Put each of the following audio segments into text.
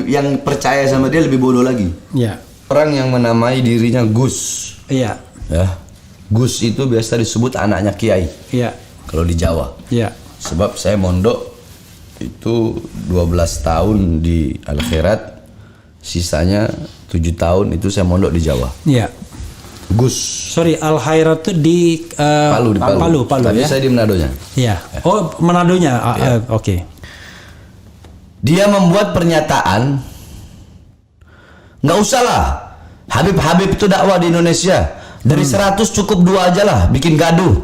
yang percaya sama dia lebih bodoh lagi. Iya. Orang yang menamai dirinya Gus. Iya. Ya. Gus itu biasa disebut anaknya kiai. Iya. Kalau di Jawa. Iya. Sebab saya mondok itu 12 tahun di Al-Khairat, sisanya 7 tahun itu saya mondok di Jawa. Iya. Gus. Sorry, Al-Khairat itu di Palu, di Palu. ya. Tapi saya di Manadonya. Iya. Oh, Manadonya. Oke. Dia membuat pernyataan, nggak usah lah Habib itu dakwah di Indonesia, dari 100 cukup 2 aja lah bikin gaduh.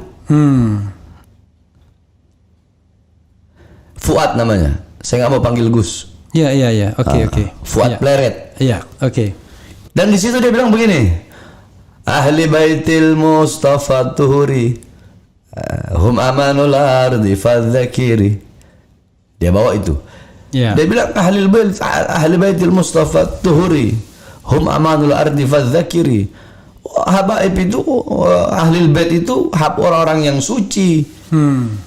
Fuad namanya, saya nggak mau panggil Gus. Iya. Oke. Fuad Pleret. Iya, oke. Dan di situ dia bilang begini, Ahli Baitil Mustafa Tuhuri, hum amanul ardi fadzakiri. Dia bawa itu. Iya. Dia bilang Ahli Baitil Mustafa Tuhuri, hum amanul ardi fadzakiri. Habaib itu, ahli bait itu orang-orang yang suci.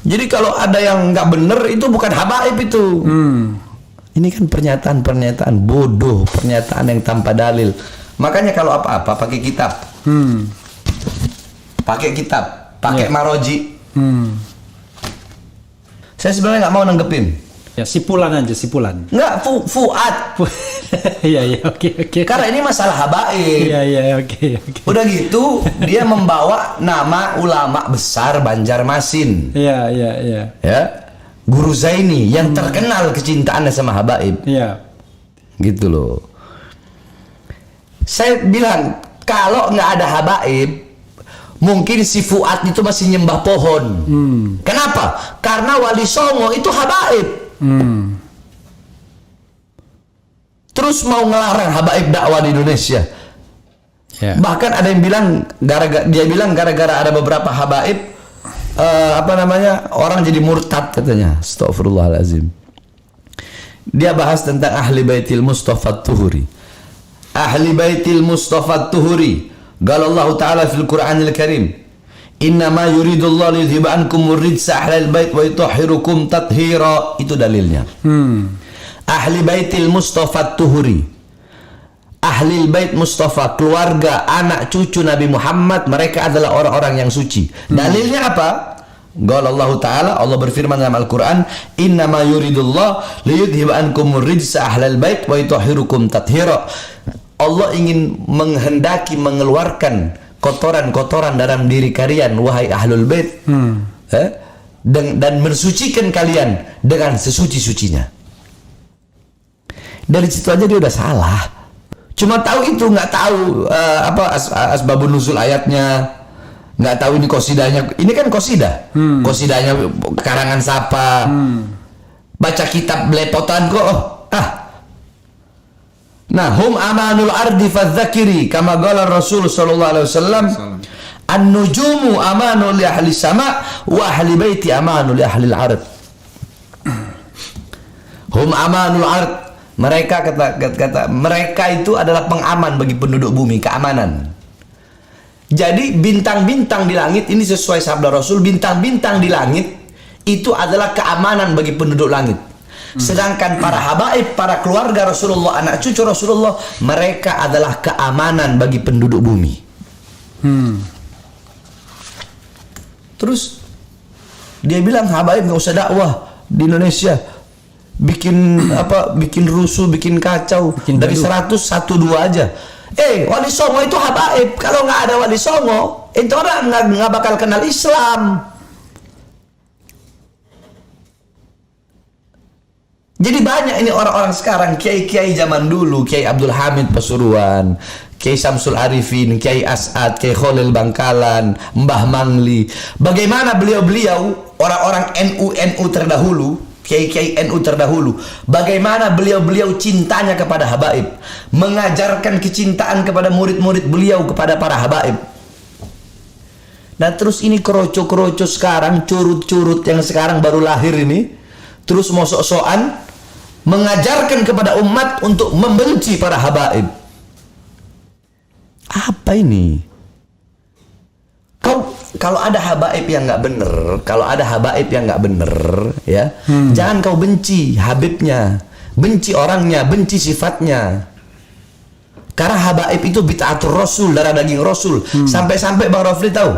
Jadi kalau ada yang nggak bener itu bukan habaib itu. Ini kan pernyataan bodoh, pernyataan yang tanpa dalil. Makanya kalau apa-apa pakai kitab, pakai maroji. Saya sebenarnya nggak mau nanggepin. Ya, sipulan aja. Nggak, Fuad. Iya, oke. Karena ini masalah habaib. Iya, oke. Udah gitu, dia membawa nama ulama besar Banjarmasin. Iya. Ya, Guru Zaini yang terkenal kecintaannya sama habaib. Iya. Gitu loh. Saya bilang kalau nggak ada habaib, mungkin si Fuad itu masih nyembah pohon. Kenapa? Karena Wali Songo itu habaib. Terus mau ngelarang habaib dakwah di Indonesia. Yeah. Bahkan ada yang bilang gara-gara ada beberapa habaib orang jadi murtad katanya. Astagfirullahalazim. Dia bahas tentang Ahli Baitil Mustafa Tuhuri. Ahli Baitil Mustafa Tuhuri, qala Allah Ta'ala fil Qur'anil Karim, innama yuridullahu liyudhiba ankumur rijsa ahlal bait wa yutahhirukum tathira. Itu dalilnya. Ahli Baitil Mustafa Tuhuri, Ahli Bait Mustafa, keluarga anak cucu Nabi Muhammad, mereka adalah orang-orang yang suci. Dalilnya apa? Qala Allah Ta'ala, Allah berfirman dalam Al-Quran, innama yuridullah liyudhiba ankumur rijsa ahlal bait wa yutahhirukum tathira. Allah ingin menghendaki mengeluarkan kotoran-kotoran dalam diri kalian, wahai ahlul bait, dan mensucikan kalian dengan sesuci-sucinya. Dari situ aja dia udah salah. Cuma tahu itu, nggak tahu asbabun nuzul ayatnya, nggak tahu ini kosidahnya. Ini kan kosidah, kosidahnya karangan siapa? Baca kitab belepotan kok. Nah, hum amanul ardi fadzakiri, kama qala Rasul sallallahu alaihi wasallam, an-nujumu amanu li ahli sama wa ahli baiti amanu li ahli al-ard. Hum amanul ard, mereka kata mereka itu adalah pengaman bagi penduduk bumi, keamanan. Jadi bintang-bintang di langit ini sesuai sabda Rasul, bintang-bintang di langit itu adalah keamanan bagi penduduk langit. Sedangkan para habaib, para keluarga Rasulullah, anak cucu Rasulullah, mereka adalah keamanan bagi penduduk bumi. Terus dia bilang habaib nggak usah dakwah di Indonesia, bikin rusuh, bikin kacau, dari 100 1 2 aja. Wali Songo itu habaib. Kalau nggak ada Wali Songo, itu orang nggak bakal kenal Islam. Jadi banyak ini orang-orang sekarang, kiai-kiai zaman dulu, Kiai Abdul Hamid Pasuruan, Kiai Samsul Arifin, Kiai As'ad, Kiai Kholil Bangkalan, Mbah Mangli. Bagaimana beliau-beliau, orang-orang NU terdahulu, Kiai-Kiai NU terdahulu, bagaimana beliau-beliau cintanya kepada habaib, mengajarkan kecintaan kepada murid-murid beliau kepada para habaib. Nah terus ini keroco-keroco sekarang, curut-curut yang sekarang baru lahir ini, terus mau sok-sokan mengajarkan kepada umat untuk membenci para habaib. Apa ini? Kalau ada habaib yang nggak bener, ya, jangan kau benci habibnya, benci orangnya, benci sifatnya. Karena habaib itu bid'atul Rasul, darah daging Rasul. Sampai-sampai Bang Rafli tahu,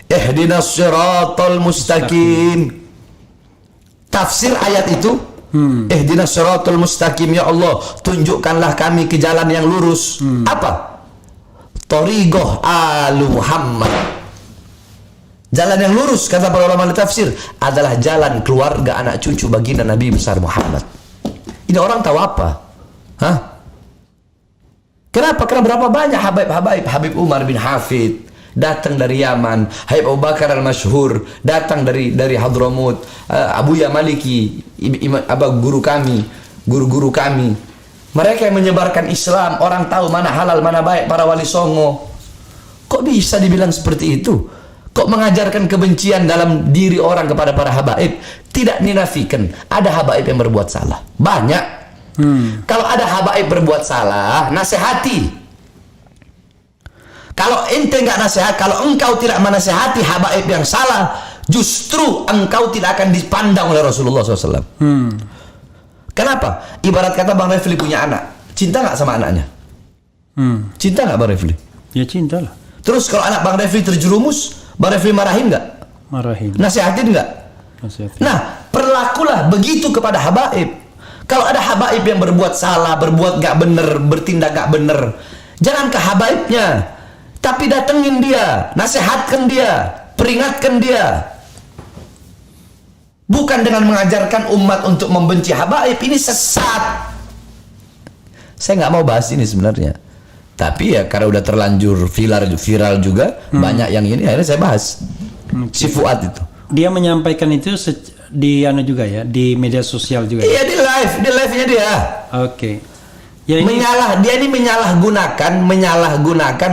ihdinas siratal mustaqim. Tafsir ayat itu, ihdinas siratal mustaqim, ya Allah, tunjukkanlah kami ke jalan yang lurus. Apa? Thariqah Alu Muhammad. Jalan yang lurus, kata para ulama tafsir, adalah jalan keluarga anak cucu baginda Nabi besar Muhammad. Ini orang tahu apa? Hah? Kenapa? Karena berapa banyak habaib-habaib. Habib Umar bin Hafid datang dari Yaman, Habib Abu Bakar al-Masyhur datang dari Hadramut, Abu Ya Maliki, guru kami, guru-guru kami. Mereka yang menyebarkan Islam, orang tahu mana halal, mana baik, para wali songo. Kok bisa dibilang seperti itu? Kok mengajarkan kebencian dalam diri orang kepada para habaib? Tidak dinafikan, ada habaib yang berbuat salah. Banyak. Kalau ada habaib berbuat salah, nasihati. Kalau ente nggak nasihat, kalau engkau tidak menasihati habaib yang salah, justru engkau tidak akan dipandang oleh Rasulullah SAW. Kenapa? Ibarat kata Bang Refli punya anak, cinta nggak sama anaknya? Cinta nggak Bang Refli? Ya cinta lah. Terus kalau anak Bang Refli terjerumus, Bang Refli marahin nggak? Marahin. Nasihatin nggak? Nasihatin. Nah, perlakulah begitu kepada habaib. Kalau ada habaib yang berbuat salah, berbuat gak bener, bertindak gak bener, jangan ke habaibnya, tapi datengin dia, nasihatkan dia, peringatkan dia. Bukan dengan mengajarkan umat untuk membenci habaib, ini sesat. Saya nggak mau bahas ini sebenarnya, tapi ya karena udah terlanjur viral juga, banyak yang ini, akhirnya saya bahas. Si Fuad itu. Dia menyampaikan itu di juga ya, di media sosial juga. Iya, di live-nya dia. Oke. Ya ini dia ini menyalahgunakan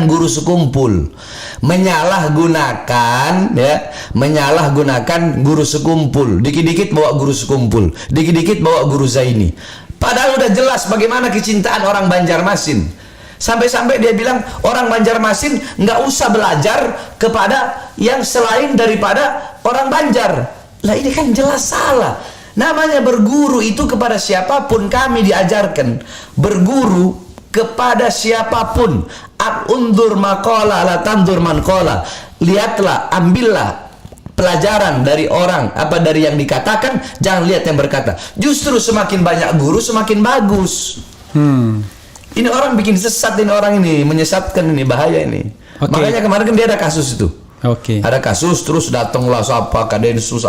guru sekumpul. Menyalahgunakan guru sekumpul. Dikit-dikit bawa guru sekumpul, dikit-dikit bawa guru Zaini. Padahal udah jelas bagaimana kecintaan orang Banjarmasin. Sampai-sampai dia bilang orang Banjarmasin nggak usah belajar kepada yang selain daripada orang Banjar. Lah ini kan jelas salah. Namanya berguru itu kepada siapapun kami diajarkan. Berguru kepada siapapun. Undur maqala la tandur man qala. Lihatlah, ambillah pelajaran dari orang, dari yang dikatakan, jangan lihat yang berkata. Justru semakin banyak guru semakin bagus. Ini orang bikin sesat, ini orang ini menyesatkan, ini bahaya ini. Makanya kemarin kan dia ada kasus itu. Ada kasus, terus datanglah siapa Kadensus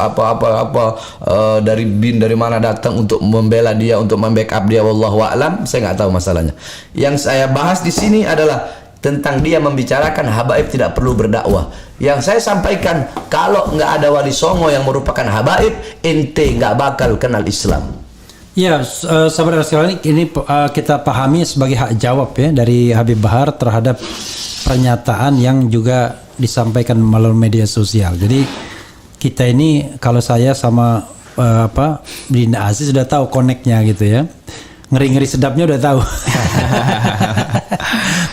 dari BIN dari mana datang untuk membela dia, untuk membackup dia, wallahu a'lam. Saya nggak tahu masalahnya. Yang saya bahas di sini adalah tentang dia membicarakan habaib tidak perlu berdakwah. Yang saya sampaikan, kalau nggak ada wali songo yang merupakan habaib, ente nggak bakal kenal Islam. Ya, sahabat sekalian, ini kita pahami sebagai hak jawab ya dari Habib Bahar terhadap pernyataan yang juga disampaikan melalui media sosial. Jadi kita ini, kalau saya sama Dinda Aziz sudah tahu koneknya gitu ya. Ngeri-ngeri sedapnya udah tahu.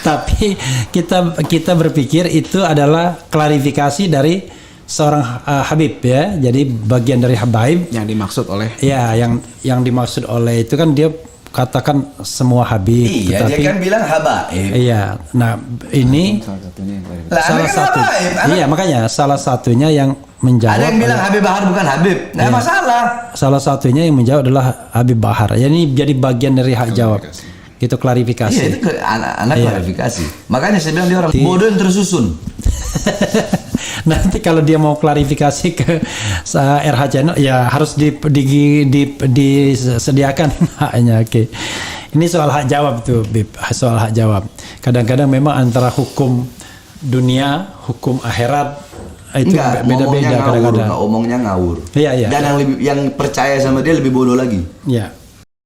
Tapi kita berpikir itu adalah klarifikasi dari seorang Habib ya. Jadi bagian dari habaib yang dimaksud oleh yang dimaksud oleh itu kan dia katakan semua Habib. Iya, tetapi, dia kan bilang habaib. Iya. Nah, ini salah satu. Iya, makanya salah satunya yang menjawab. Ada yang bilang Habib Bahar bukan Habib. Nggak masalah. Salah satunya yang menjawab adalah Habib Bahar. Ya, ini jadi bagian dari hak jawab. Gitu, klarifikasi. Iya, itu anak klarifikasi. Makanya saya bilang dia orang bodoh yang tersusun. Nanti kalau dia mau klarifikasi ke RH Channel, ya harus disediakan haknya. Oke. Ini soal hak jawab tuh, Bib. Soal hak jawab. Kadang-kadang memang antara hukum dunia, hukum akhirat itu beda-beda kadang-kadang. Omongnya ngawur. Iya. Dan yang percaya sama dia lebih bodoh lagi. Iya.